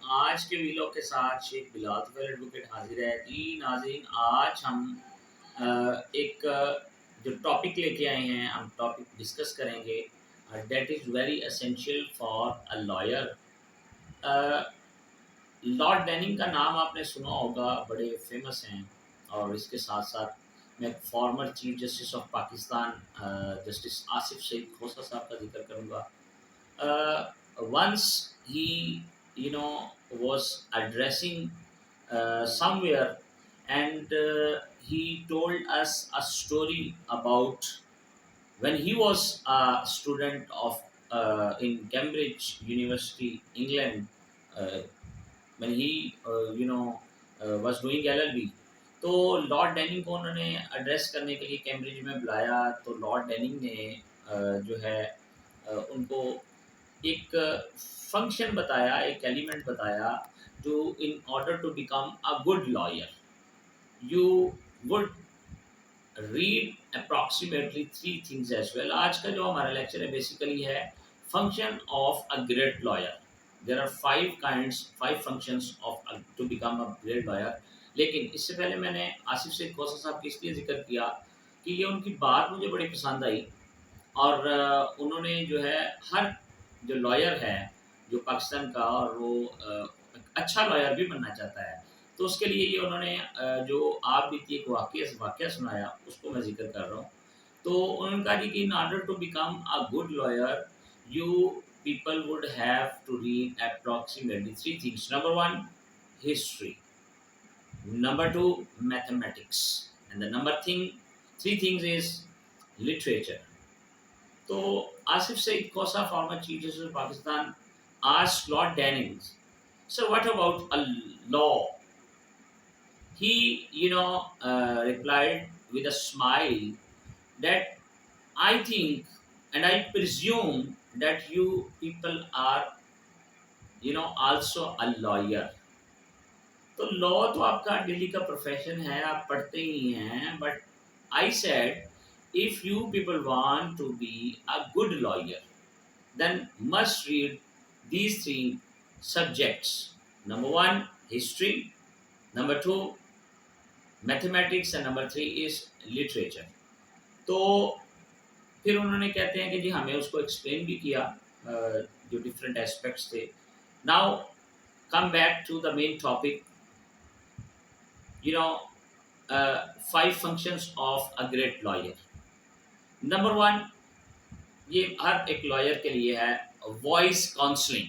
आज के वीडियो के साथ शेख बिलाल तुफैल एडवोकेट हाजिर है जी। नाज़रीन, आज हम एक जो टॉपिक लेके आए हैं, हम टॉपिक डिस्कस करेंगे that is very essential for a lawyer. Lord Denning का नाम आपने सुना होगा, बड़े फेमस हैं। और इसके साथ साथ मैं former chief justice of Pakistan justice Asif Saeed Khosa साहब का जिक्र करूँगा। Once he, was addressing somewhere, and he told us a story about when he was a student of in Cambridge University, England. uh, when he was doing LLB, तो Lord डेनिंग को उन्होंने address करने के लिए कैम्ब्रिज में बुलाया। तो Lord डेनिंग ने जो है उनको एक फंक्शन बताया, एक एलिमेंट बताया। To in order to become a good lawyer, you would read approximately three things as well. आज का जो हमारा लेक्चर है बेसिकली है function of a great lawyer. There are five functions of to become a great lawyer. लेकिन इससे पहले मैंने आसिफ सईद खोसा साहब की इसलिए जिक्र किया कि ये उनकी बात मुझे बड़ी पसंद आई। और उन्होंने जो है हर जो लॉयर है जो पाकिस्तान का, और वो अच्छा लॉयर भी बनना चाहता है, तो उसके लिए ये उन्होंने जो आप बीती एक वाक़या सुनाया, उसको मैं ज़िक्र कर रहा हूँ। तो उन्होंने कहा जी कि in order to become a good lawyer, you people would have to read approximately three things. Number one, history. Number two, mathematics. And the number thing three things is literature. तो Asif Saeed Khosa, former chief justice of Pakistan, asked Lord Dennings, so what about a law? He, replied with a smile that I think and I presume that you people are, also a lawyer. तो law तो आपका daily का profession है, आप पढ़ते ही हैं। But I said if you people want to be a good lawyer, then must read these three subjects. Number one, history. Number two, mathematics. And number three is literature. तो फिर उन्होंने कहते हैं कि जी हमें उसको एक्सप्लेन भी किया, जो डिफरेंट एस्पेक्ट्स थे। Now come back to the main topic, you know five functions of a great lawyer. Number one, ये हर एक लॉयर के लिए है, voice counselling.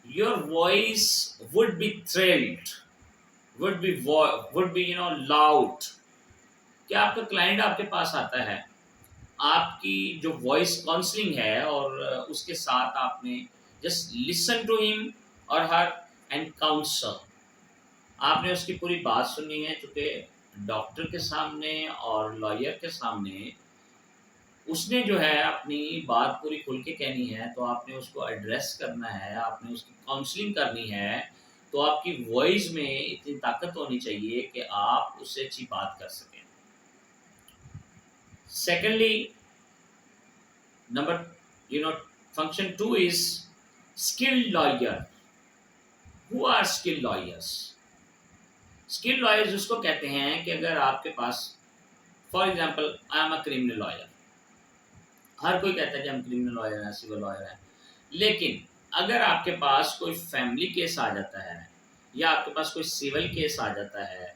Your voice would be thrilled, would be loud। कि आपका क्लाइंट आपके पास आता है, आपकी जो वॉइस काउंसलिंग है, और उसके साथ आपने जस्ट लिसन टू हिम और हर एंड काउंसल। आपने उसकी पूरी बात सुननी है, क्योंकि डॉक्टर के सामने और लॉयर के सामने उसने जो है अपनी बात पूरी खुल के कहनी है, तो आपने उसको एड्रेस करना है, आपने उसकी काउंसलिंग करनी है। तो आपकी वॉइस में इतनी ताकत होनी चाहिए कि आप उससे अच्छी बात कर सकें। Secondly, number function two is skilled lawyer. Who are skilled lawyers? Skilled lawyers उसको कहते हैं कि अगर आपके पास, for example, I am a criminal lawyer. हर कोई कहता है कि हम क्रिमिनल लॉयर हैं, सिविल लॉयर हैं। लेकिन अगर आपके पास कोई फैमिली केस आ जाता है, या आपके पास कोई सिविल केस आ जाता है,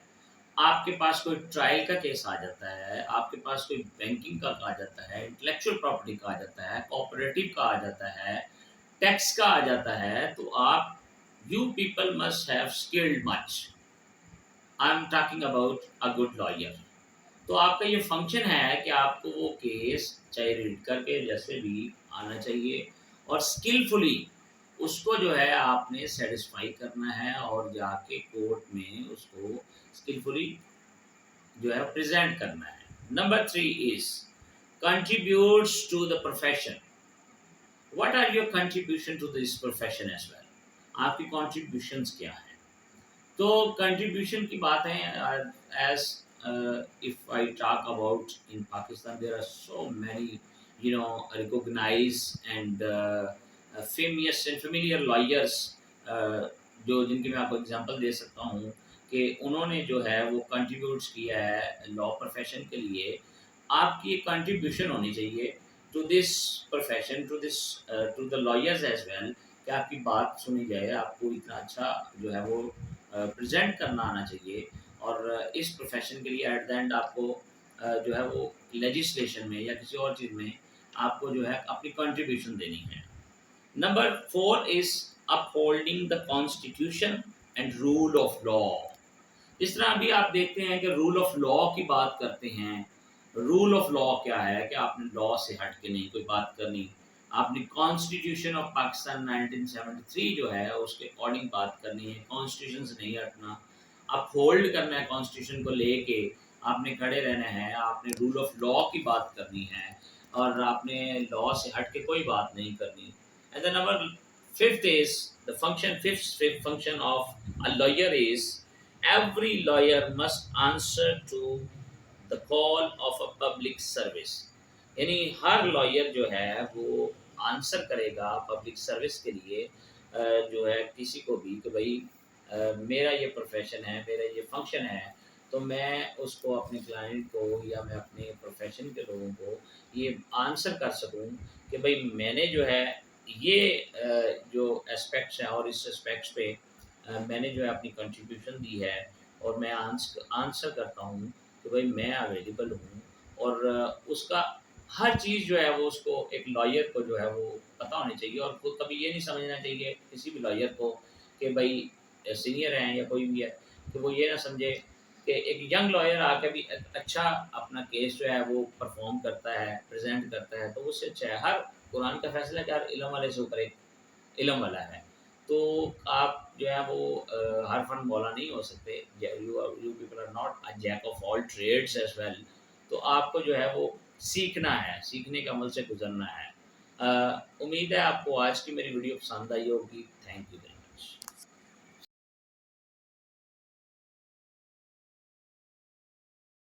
आपके पास कोई ट्रायल का केस आ जाता है, आपके पास कोई बैंकिंग का आ जाता है, इंटेलेक्चुअल प्रॉपर्टी का आ जाता है, कोऑपरेटिव का आ जाता है, टैक्स का आ जाता है, तो आप, you people must have skilled much. I am talking about a good lawyer. तो आपका ये फंक्शन है कि आपको वो केस चाहे रीड करके जैसे भी आना चाहिए, और स्किलफुली उसको जो है आपने सेटिस्फाई करना है, और जाके कोर्ट में उसको स्किलफुली जो है प्रेजेंट करना है। Number three is contributes to the profession. What are your contribution to this profession as well? आपकी कॉन्ट्रीब्यूशंस क्या है? तो कंट्रीब्यूशन की बात है, as if I talk about in Pakistan, there are so many, recognized and famous and familiar lawyers जो जिनकी मैं आपको एग्ज़ाम्पल दे सकता हूँ कि उन्होंने जो है वो कंट्रीब्यूट्स किया है लॉ प्रोफ़ेशन के लिए। आपकी एक कंट्रीब्यूशन होनी चाहिए to this profession, to the lawyers as well, कि आपकी बात सुनी जाए, आपको इतना अच्छा जो है वो प्रेज़ेंट करना आना चाहिए। और इस प्रोफ़ेशन के लिए एट द एंड आपको जो है वो लेजिस्लेशन में या किसी और चीज़ में आपको जो है अपनी कंट्रीब्यूशन देनी है। Number 4 is upholding the constitution and rule of law। इस तरह अभी आप देखते हैं कि रूल ऑफ लॉ की बात करते हैं। रूल ऑफ लॉ क्या है कि आपने लॉ से हट के नहीं कोई बात करनी। आपने कॉन्स्टिट्यूशन ऑफ पाकिस्तान 1973 जो है उसके अकॉर्डिंग बात करनी है, कॉन्स्टिट्यूशन से नहीं हटना। अपहोल्ड करना है कॉन्स्टिट्यूशन को लेके, आपने खड़े रहना है, आपने रूल ऑफ लॉ की बात करनी है और आपने लॉ से हट के कोई बात नहीं करनी। And then number fifth is the function fifth function of a lawyer is every lawyer must answer to the call of a public service। यानी हर लॉयर जो है वो आंसर करेगा पब्लिक सर्विस के लिए, जो है किसी को भी कि भाई मेरा ये प्रोफेशन है, मेरा ये फंक्शन है, तो मैं उसको अपने क्लाइंट को या मैं अपने प्रोफेशन के लोगों को ये आंसर कर सकूं कि भाई मैंने जो है ये जो एस्पेक्ट्स हैं और इस एस्पेक्ट्स पे मैंने जो है अपनी कंट्रीब्यूशन दी है और मैं आंसर करता हूँ कि भाई मैं अवेलेबल हूँ। और उसका हर चीज़ जो है वो उसको एक लॉयर को जो है वो पता होनी चाहिए और वो कभी ये नहीं समझना चाहिए किसी भी लॉयर को कि भाई सीनियर हैं या कोई भी है, कि वो ये ना समझे कि एक यंग लॉयर आके भी अच्छा अपना केस जो है वो परफॉर्म करता है, प्रेजेंट करता है, तो उससे अच्छा है। हर कुरान का फैसला है कि हर इल्म वाले से ऊपर एक इल्म वाला है। तो आप जो है वो हर फन मौला नहीं हो सकते। You people are not a jack of all trades as well. तो आपको जो है वो सीखना है, सीखने के अमल से गुज़रना है। उम्मीद है आपको आज की मेरी वीडियो पसंद आई होगी। Thank you.